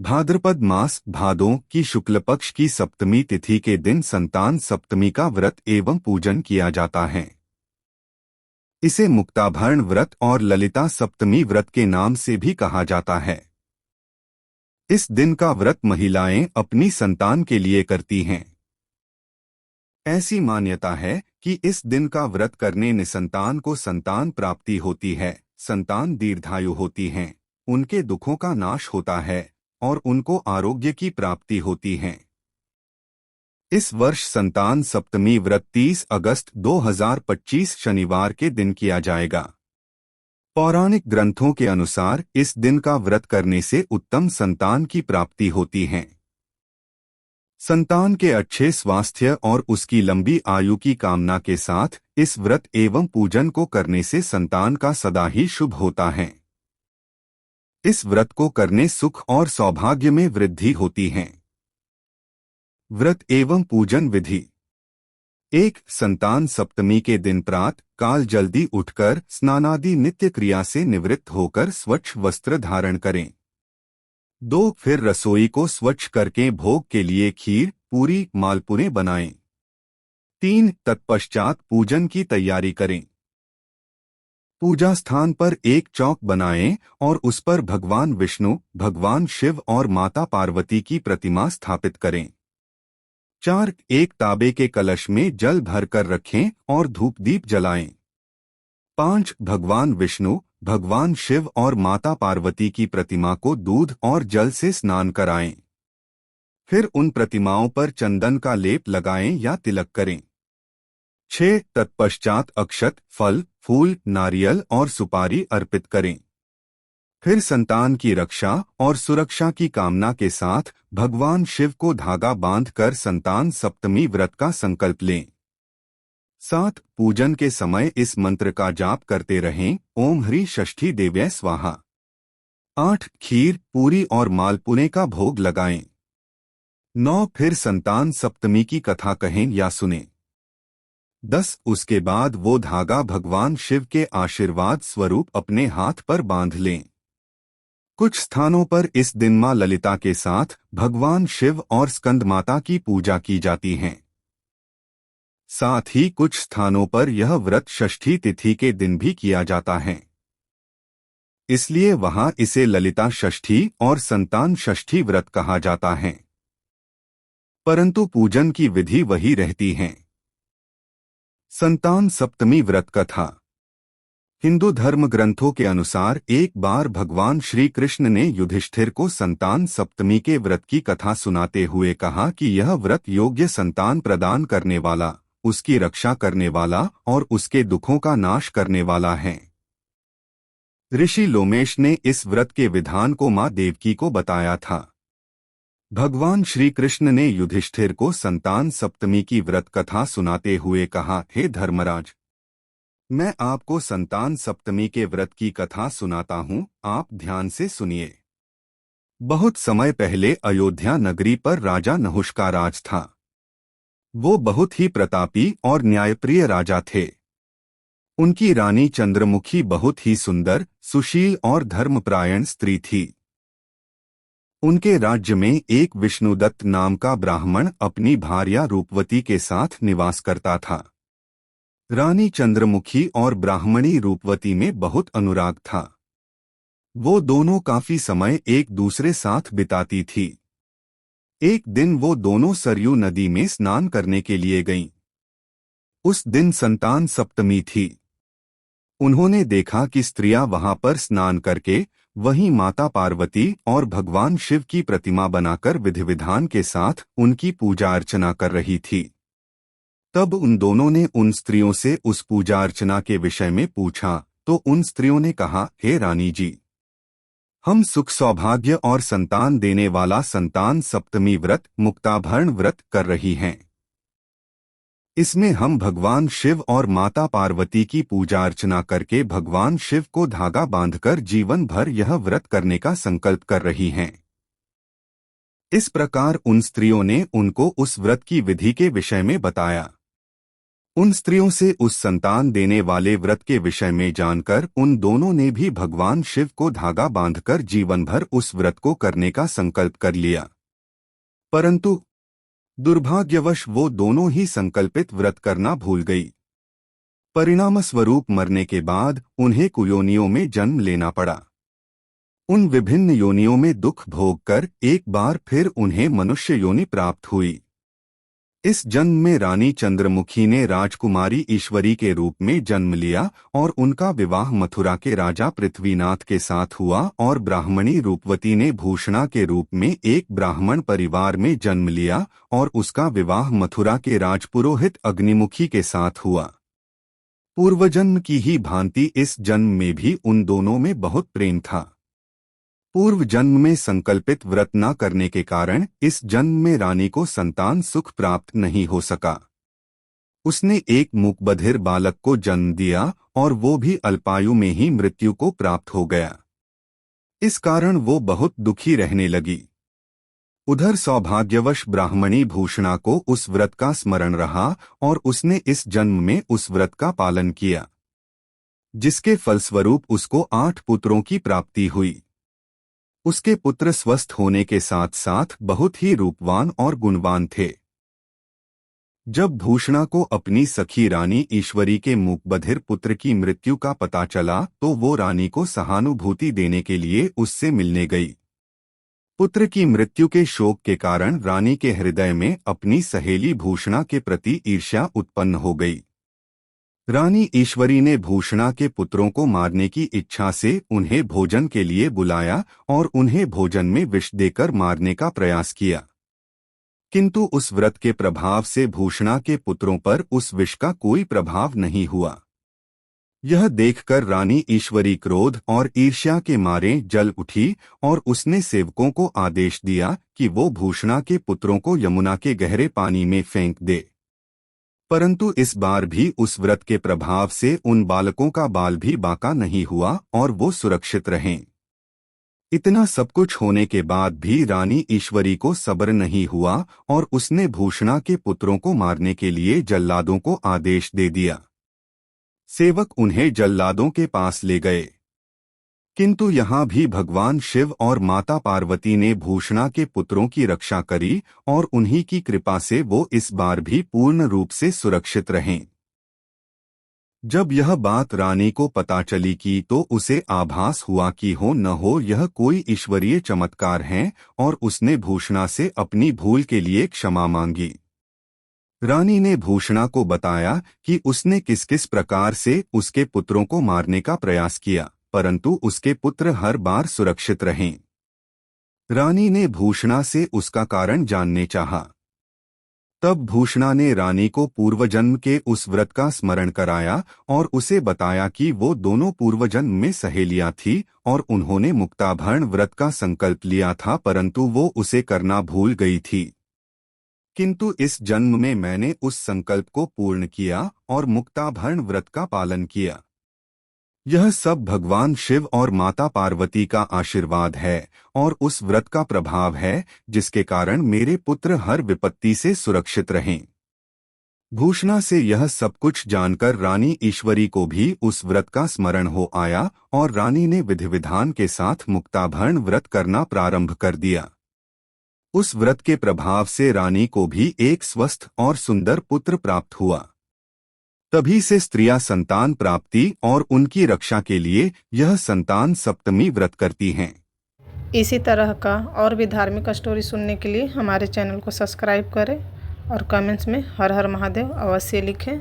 भाद्रपद मास भादों की शुक्ल पक्ष की सप्तमी तिथि के दिन संतान सप्तमी का व्रत एवं पूजन किया जाता है। इसे मुक्ताभरण व्रत और ललिता सप्तमी व्रत के नाम से भी कहा जाता है। इस दिन का व्रत महिलाएं अपनी संतान के लिए करती हैं। ऐसी मान्यता है कि इस दिन का व्रत करने निसंतान को संतान प्राप्ति होती है, संतान दीर्घायु होती हैं, उनके दुखों का नाश होता है और उनको आरोग्य की प्राप्ति होती है। इस वर्ष संतान सप्तमी व्रत 30 अगस्त 2025 शनिवार के दिन किया जाएगा। पौराणिक ग्रंथों के अनुसार इस दिन का व्रत करने से उत्तम संतान की प्राप्ति होती है। संतान के अच्छे स्वास्थ्य और उसकी लंबी आयु की कामना के साथ इस व्रत एवं पूजन को करने से संतान का सदा ही शुभ होता है। इस व्रत को करने सुख और सौभाग्य में वृद्धि होती है। व्रत एवं पूजन विधि। 1. संतान सप्तमी के दिन प्रातः काल जल्दी उठकर स्नानादि नित्य क्रिया से निवृत्त होकर स्वच्छ वस्त्र धारण करें। 2. फिर रसोई को स्वच्छ करके भोग के लिए खीर, पूरी, मालपुरे बनाएं। 3. तत्पश्चात पूजन की तैयारी करें। पूजा स्थान पर एक चौक बनाएं और उस पर भगवान विष्णु, भगवान शिव और माता पार्वती की प्रतिमा स्थापित करें। 4. एक तांबे के कलश में जल भरकर रखें और धूप दीप जलाएं। 5. भगवान विष्णु, भगवान शिव और माता पार्वती की प्रतिमा को दूध और जल से स्नान कराएं। फिर उन प्रतिमाओं पर चंदन का लेप लगाएं या तिलक करें। 6. तत्पश्चात अक्षत, फल, फूल, नारियल और सुपारी अर्पित करें। फिर संतान की रक्षा और सुरक्षा की कामना के साथ भगवान शिव को धागा बांधकर संतान सप्तमी व्रत का संकल्प लें। 7. पूजन के समय इस मंत्र का जाप करते रहें, ओम ह्री षष्ठी देव्यै स्वाहा। 8. खीर, पूरी और मालपुरे का भोग लगाएं। 9. फिर संतान सप्तमी की कथा कहें या सुनें। 10. उसके बाद वो धागा भगवान शिव के आशीर्वाद स्वरूप अपने हाथ पर बांध लें। कुछ स्थानों पर इस दिन मां ललिता के साथ भगवान शिव और स्कंद माता की पूजा की जाती है। साथ ही कुछ स्थानों पर यह व्रत षष्ठी तिथि के दिन भी किया जाता है, इसलिए वहां इसे ललिता षष्ठी और संतान षष्ठी व्रत कहा जाता है। परंतु पूजन की विधि वही रहती है। संतान सप्तमी व्रत कथा। हिंदू धर्म ग्रंथों के अनुसार एक बार भगवान श्री कृष्ण ने युधिष्ठिर को संतान सप्तमी के व्रत की कथा सुनाते हुए कहा कि यह व्रत योग्य संतान प्रदान करने वाला, उसकी रक्षा करने वाला और उसके दुखों का नाश करने वाला है। ऋषि लोमेश ने इस व्रत के विधान को मां देवकी को बताया था। भगवान श्री कृष्ण ने युधिष्ठिर को संतान सप्तमी की व्रत कथा सुनाते हुए कहा, हे धर्मराज, मैं आपको संतान सप्तमी के व्रत की कथा सुनाता हूँ, आप ध्यान से सुनिए। बहुत समय पहले अयोध्या नगरी पर राजा नहुष का राज था। वो बहुत ही प्रतापी और न्यायप्रिय राजा थे। उनकी रानी चंद्रमुखी बहुत ही सुंदर, सुशील और धर्मपरायण स्त्री थी। उनके राज्य में एक विष्णुदत्त नाम का ब्राह्मण अपनी भार्या रूपवती के साथ निवास करता था। रानी चंद्रमुखी और ब्राह्मणी रूपवती में बहुत अनुराग था। वो दोनों काफी समय एक दूसरे साथ बिताती थी। एक दिन वो दोनों सरयू नदी में स्नान करने के लिए गईं। उस दिन संतान सप्तमी थी। उन्होंने देखा कि स्त्रियां वहां पर स्नान करके वहीं माता पार्वती और भगवान शिव की प्रतिमा बनाकर विधि विधान के साथ उनकी पूजा अर्चना कर रही थी। तब उन दोनों ने उन स्त्रियों से उस पूजा अर्चना के विषय में पूछा, तो उन स्त्रियों ने कहा, हे रानी जी, हम सुख सौभाग्य और संतान देने वाला संतान सप्तमी व्रत मुक्ताभरण व्रत कर रही हैं। इसमें हम भगवान शिव और माता पार्वती की पूजा अर्चना करके भगवान शिव को धागा बांधकर जीवन भर यह व्रत करने का संकल्प कर रही हैं। इस प्रकार उन स्त्रियों ने उनको उस व्रत की विधि के विषय में बताया। उन स्त्रियों से उस संतान देने वाले व्रत के विषय में जानकर उन दोनों ने भी भगवान शिव को धागा बांधकर जीवन भर उस व्रत को करने का संकल्प कर लिया। परंतु दुर्भाग्यवश वो दोनों ही संकल्पित व्रत करना भूल गई। परिणाम स्वरूप मरने के बाद उन्हें कुयोनियों में जन्म लेना पड़ा। उन विभिन्न योनियों में दुख भोगकर एक बार फिर उन्हें मनुष्य योनि प्राप्त हुई। इस जन्म में रानी चंद्रमुखी ने राजकुमारी ईश्वरी के रूप में जन्म लिया और उनका विवाह मथुरा के राजा पृथ्वीनाथ के साथ हुआ और ब्राह्मणी रूपवती ने भूषणा के रूप में एक ब्राह्मण परिवार में जन्म लिया और उसका विवाह मथुरा के राजपुरोहित अग्निमुखी के साथ हुआ। पूर्वजन्म की ही भांति इस जन्म में भी उन दोनों में बहुत प्रेम था। पूर्व जन्म में संकल्पित व्रत न करने के कारण इस जन्म में रानी को संतान सुख प्राप्त नहीं हो सका। उसने एक मूकबधिर बालक को जन्म दिया और वो भी अल्पायु में ही मृत्यु को प्राप्त हो गया। इस कारण वो बहुत दुखी रहने लगी। उधर सौभाग्यवश ब्राह्मणी भूषणा को उस व्रत का स्मरण रहा और उसने इस जन्म में उस व्रत का पालन किया, जिसके फलस्वरूप उसको 8 पुत्रों की प्राप्ति हुई। उसके पुत्र स्वस्थ होने के साथ साथ बहुत ही रूपवान और गुणवान थे। जब भूषणा को अपनी सखी रानी ईश्वरी के मूकबधिर पुत्र की मृत्यु का पता चला तो वो रानी को सहानुभूति देने के लिए उससे मिलने गई। पुत्र की मृत्यु के शोक के कारण रानी के हृदय में अपनी सहेली भूषणा के प्रति ईर्ष्या उत्पन्न हो गई। रानी ईश्वरी ने भूषणा के पुत्रों को मारने की इच्छा से उन्हें भोजन के लिए बुलाया और उन्हें भोजन में विष देकर मारने का प्रयास किया, किंतु उस व्रत के प्रभाव से भूषणा के पुत्रों पर उस विष का कोई प्रभाव नहीं हुआ। यह देखकर रानी ईश्वरी क्रोध और ईर्ष्या के मारे जल उठी और उसने सेवकों को आदेश दिया कि वो भूषणा के पुत्रों को यमुना के गहरे पानी में फेंक दे। परंतु इस बार भी उस व्रत के प्रभाव से उन बालकों का बाल भी बांका नहीं हुआ और वो सुरक्षित रहे। इतना सब कुछ होने के बाद भी रानी ईश्वरी को सब्र नहीं हुआ और उसने भूषणा के पुत्रों को मारने के लिए जल्लादों को आदेश दे दिया। सेवक उन्हें जल्लादों के पास ले गए, किंतु यहाँ भी भगवान शिव और माता पार्वती ने भूषणा के पुत्रों की रक्षा करी और उन्हीं की कृपा से वो इस बार भी पूर्ण रूप से सुरक्षित रहें। जब यह बात रानी को पता चली कि तो उसे आभास हुआ कि हो न हो यह कोई ईश्वरीय चमत्कार है और उसने भूषणा से अपनी भूल के लिए क्षमा मांगी। रानी ने भूषणा को बताया कि उसने किस किस प्रकार से उसके पुत्रों को मारने का प्रयास किया, परंतु उसके पुत्र हर बार सुरक्षित रहें। रानी ने भूषणा से उसका कारण जानने चाहा। तब भूषणा ने रानी को पूर्वजन्म के उस व्रत का स्मरण कराया और उसे बताया कि वो दोनों पूर्वजन्म में सहेलियां थी और उन्होंने मुक्ताभरण व्रत का संकल्प लिया था, परंतु वो उसे करना भूल गई थी। किंतु इस जन्म में मैंने उस संकल्प को पूर्ण किया और मुक्ताभरण व्रत का पालन किया। यह सब भगवान शिव और माता पार्वती का आशीर्वाद है और उस व्रत का प्रभाव है जिसके कारण मेरे पुत्र हर विपत्ति से सुरक्षित रहें। भूषणा से यह सब कुछ जानकर रानी ईश्वरी को भी उस व्रत का स्मरण हो आया और रानी ने विधि विधान के साथ मुक्ताभरण व्रत करना प्रारंभ कर दिया। उस व्रत के प्रभाव से रानी को भी एक स्वस्थ और सुंदर पुत्र प्राप्त हुआ। तभी से स्त्रियां संतान प्राप्ति और उनकी रक्षा के लिए यह संतान सप्तमी व्रत करती हैं। इसी तरह का और भी धार्मिक स्टोरी सुनने के लिए हमारे चैनल को सब्सक्राइब करें और कमेंट्स में हर हर महादेव अवश्य लिखें।